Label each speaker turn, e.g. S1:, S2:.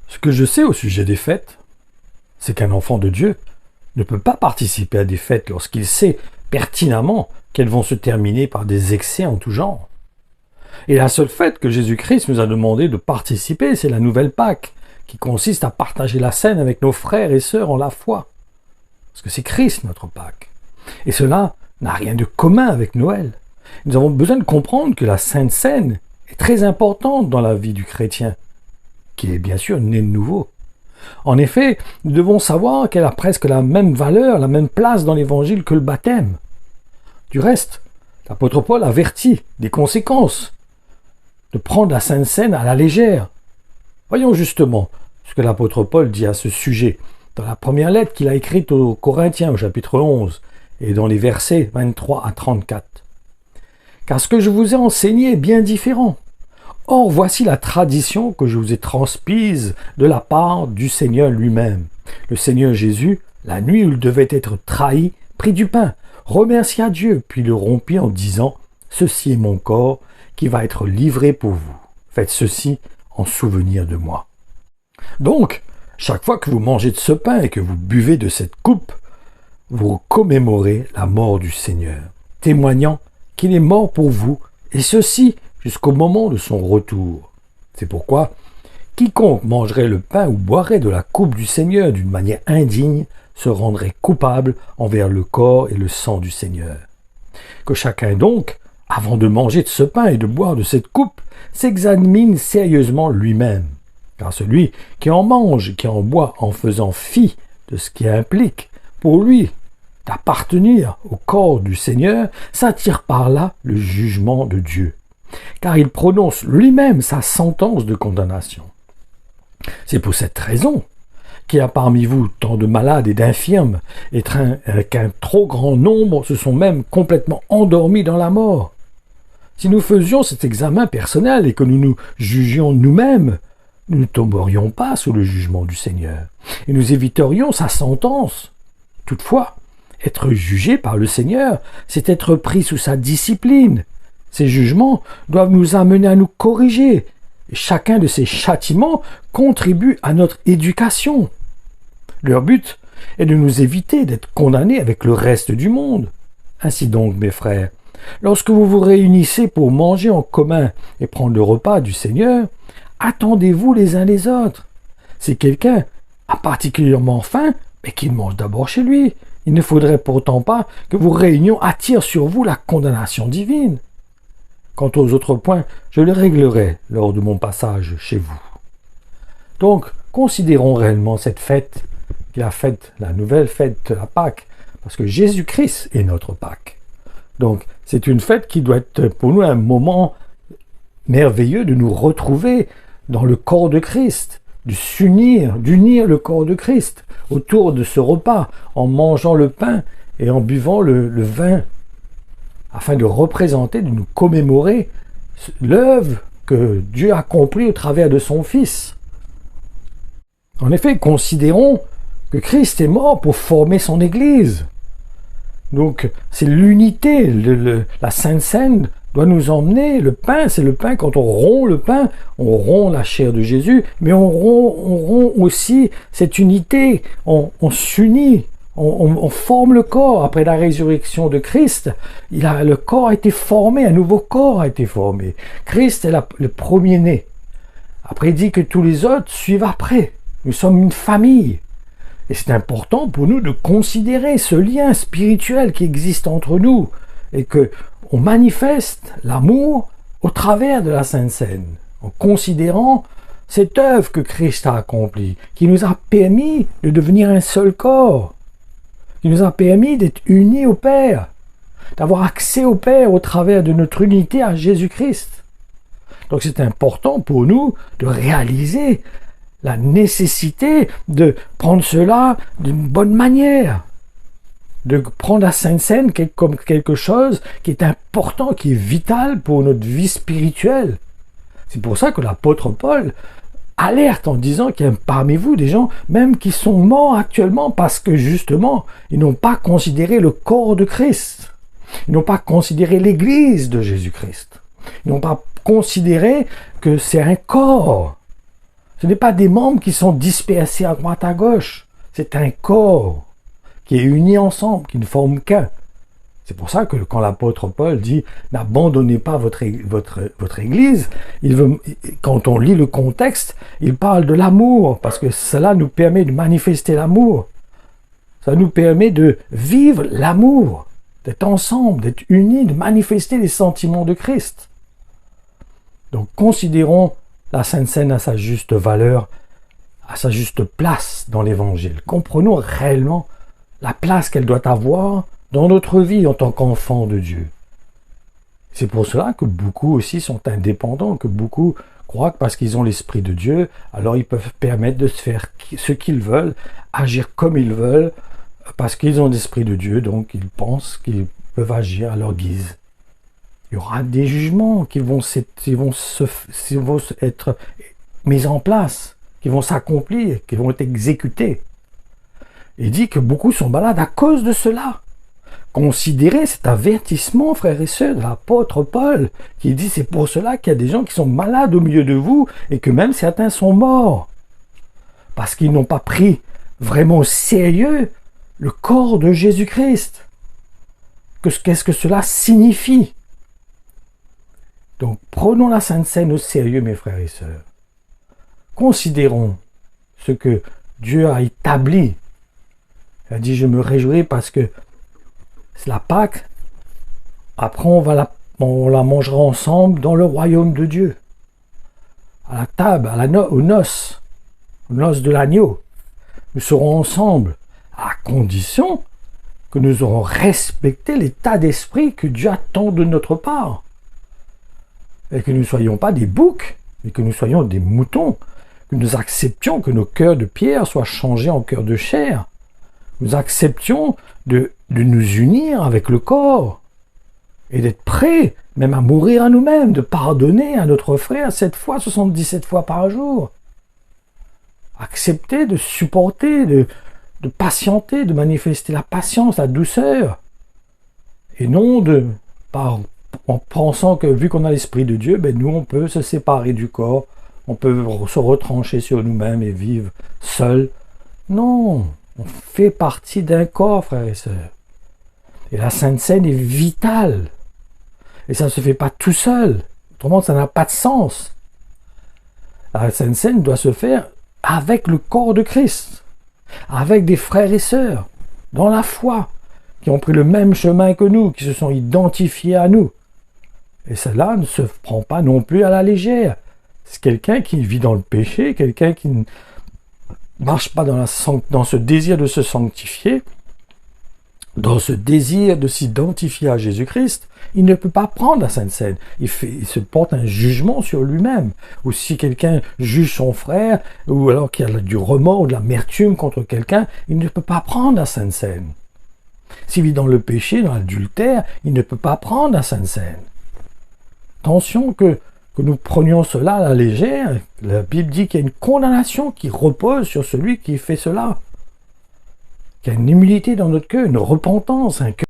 S1: Ce que je sais au sujet des fêtes, c'est qu'un enfant de Dieu ne peut pas participer à des fêtes lorsqu'il sait pertinemment qu'elles vont se terminer par des excès en tout genre. Et la seule fête que Jésus-Christ nous a demandé de participer, c'est la nouvelle Pâque, qui consiste à partager la scène avec nos frères et sœurs en la foi. Parce que c'est Christ notre Pâque. Et cela n'a rien de commun avec Noël. Nous avons besoin de comprendre que la Sainte Seine est très importante dans la vie du chrétien, qui est bien sûr né de nouveau. En effet, nous devons savoir qu'elle a presque la même valeur, la même place dans l'Évangile que le baptême. Du reste, l'apôtre Paul avertit des conséquences de prendre la Sainte Seine à la légère. Voyons justement ce que l'apôtre Paul dit à ce sujet dans la première lettre qu'il a écrite aux Corinthiens au chapitre 11 et dans les versets 23 à 34. « Car ce que je vous ai enseigné est bien différent. Or, voici la tradition que je vous ai transmise de la part du Seigneur lui-même. Le Seigneur Jésus, la nuit où il devait être trahi, prit du pain, remercia Dieu, puis le rompit en disant « Ceci est mon corps qui va être livré pour vous. Faites ceci en souvenir de moi. » Donc, chaque fois que vous mangez de ce pain et que vous buvez de cette coupe, vous commémorez la mort du Seigneur, témoignant qu'il est mort pour vous, et ceci jusqu'au moment de son retour. C'est pourquoi quiconque mangerait le pain ou boirait de la coupe du Seigneur d'une manière indigne se rendrait coupable envers le corps et le sang du Seigneur. Que chacun donc, avant de manger de ce pain et de boire de cette coupe, s'examine sérieusement lui-même. Car celui qui en mange, qui en boit en faisant fi de ce qui implique, pour lui, d'appartenir au corps du Seigneur, s'attire par là le jugement de Dieu. Car il prononce lui-même sa sentence de condamnation. C'est pour cette raison qu'il y a parmi vous tant de malades et d'infirmes, et qu'un trop grand nombre se sont même complètement endormis dans la mort. Si nous faisions cet examen personnel et que nous nous jugions nous-mêmes, nous ne tomberions pas sous le jugement du Seigneur, et nous éviterions sa sentence. Toutefois, être jugé par le Seigneur, c'est être pris sous sa discipline. Ces jugements doivent nous amener à nous corriger, et chacun de ces châtiments contribue à notre éducation. Leur but est de nous éviter d'être condamnés avec le reste du monde. Ainsi donc, mes frères, lorsque vous vous réunissez pour manger en commun et prendre le repas du Seigneur, attendez-vous les uns les autres. Si quelqu'un a particulièrement faim, mais qu'il mange d'abord chez lui. Il ne faudrait pourtant pas que vos réunions attirent sur vous la condamnation divine. Quant aux autres points, je les réglerai lors de mon passage chez vous. Donc, considérons réellement cette fête, qui est la nouvelle fête de la Pâque, parce que Jésus-Christ est notre Pâque. Donc, c'est une fête qui doit être pour nous un moment merveilleux de nous retrouver dans le corps de Christ, d'unir le corps de Christ autour de ce repas, en mangeant le pain et en buvant le vin, afin de représenter, de nous commémorer l'œuvre que Dieu a accomplie au travers de son Fils. En effet, considérons que Christ est mort pour former son Église. Donc, c'est l'unité, la Sainte Seine doit nous emmener. Le pain, c'est le pain. Quand on rompt le pain, on rompt la chair de Jésus, mais on rompt aussi cette unité. On s'unit, on forme le corps. Après la résurrection de Christ, le corps a été formé, un nouveau corps a été formé. Christ est le premier-né. Après, il dit que tous les autres suivent après. Nous sommes une famille. Et c'est important pour nous de considérer ce lien spirituel qui existe entre nous et que on manifeste l'amour au travers de la Sainte Seine, en considérant cette œuvre que Christ a accomplie, qui nous a permis de devenir un seul corps, qui nous a permis d'être unis au Père, d'avoir accès au Père au travers de notre unité à Jésus-Christ. Donc c'est important pour nous de réaliser la nécessité de prendre cela d'une bonne manière, de prendre la Sainte Seine comme quelque chose qui est important, qui est vital pour notre vie spirituelle. C'est pour ça que l'apôtre Paul alerte en disant qu'il y a parmi vous des gens même qui sont morts actuellement parce que justement, ils n'ont pas considéré le corps de Christ. Ils n'ont pas considéré l'Église de Jésus-Christ. Ils n'ont pas considéré que c'est un corps. Ce n'est pas des membres qui sont dispersés à droite à gauche. C'est un corps qui est uni ensemble, qui ne forme qu'un. C'est pour ça que quand l'apôtre Paul dit « n'abandonnez pas votre Église », quand on lit le contexte, il parle de l'amour, parce que cela nous permet de manifester l'amour. Ça nous permet de vivre l'amour, d'être ensemble, d'être unis, de manifester les sentiments de Christ. Donc considérons la Sainte Seine à sa juste valeur, à sa juste place dans l'Évangile. Comprenons réellement la place qu'elle doit avoir dans notre vie en tant qu'enfant de Dieu. C'est pour cela que beaucoup aussi sont indépendants, que beaucoup croient que parce qu'ils ont l'Esprit de Dieu, alors ils peuvent permettre de se faire ce qu'ils veulent, agir comme ils veulent, parce qu'ils ont l'Esprit de Dieu, donc ils pensent qu'ils peuvent agir à leur guise. Il y aura des jugements qui vont être mis en place, qui vont s'accomplir, qui vont être exécutés. Il dit que beaucoup sont malades à cause de cela. Considérez cet avertissement, frères et sœurs, de l'apôtre Paul, qui dit c'est pour cela qu'il y a des gens qui sont malades au milieu de vous et que même certains sont morts. Parce qu'ils n'ont pas pris vraiment au sérieux le corps de Jésus-Christ. Qu'est-ce que cela signifie? Donc prenons la Sainte Seine au sérieux, mes frères et sœurs. Considérons ce que Dieu a établi. Il a dit, je me réjouis parce que c'est la Pâque. Après, on la mangera ensemble dans le royaume de Dieu. À la table, aux noces de l'agneau. Nous serons ensemble, à condition que nous aurons respecté l'état d'esprit que Dieu attend de notre part. Et que nous ne soyons pas des boucs, mais que nous soyons des moutons. Que nous acceptions que nos cœurs de pierre soient changés en cœurs de chair. Nous acceptions de nous unir avec le corps et d'être prêts même à mourir à nous-mêmes, de pardonner à notre frère 7 fois, 77 fois par jour. Accepter de supporter, de patienter, de manifester la patience, la douceur. Et non en pensant que vu qu'on a l'Esprit de Dieu, nous on peut se séparer du corps, on peut se retrancher sur nous-mêmes et vivre seuls. Non, on fait partie d'un corps, frères et sœurs. Et la Sainte Seine est vitale. Et ça ne se fait pas tout seul. Autrement, ça n'a pas de sens. La Sainte Seine doit se faire avec le corps de Christ, avec des frères et sœurs, dans la foi, qui ont pris le même chemin que nous, qui se sont identifiés à nous. Et cela ne se prend pas non plus à la légère. C'est quelqu'un qui vit dans le péché, quelqu'un qui ne marche pas dans ce désir de se sanctifier, dans ce désir de s'identifier à Jésus-Christ, il ne peut pas prendre la Sainte Seine. Il se porte un jugement sur lui-même. Ou si quelqu'un juge son frère, ou alors qu'il y a du remords ou de l'amertume contre quelqu'un, il ne peut pas prendre la Sainte Seine. S'il vit dans le péché, dans l'adultère, il ne peut pas prendre la Sainte Seine. Attention que nous prenions cela à la légère. La Bible dit qu'il y a une condamnation qui repose sur celui qui fait cela. Qu'il y a une humilité dans notre cœur, une repentance, un cœur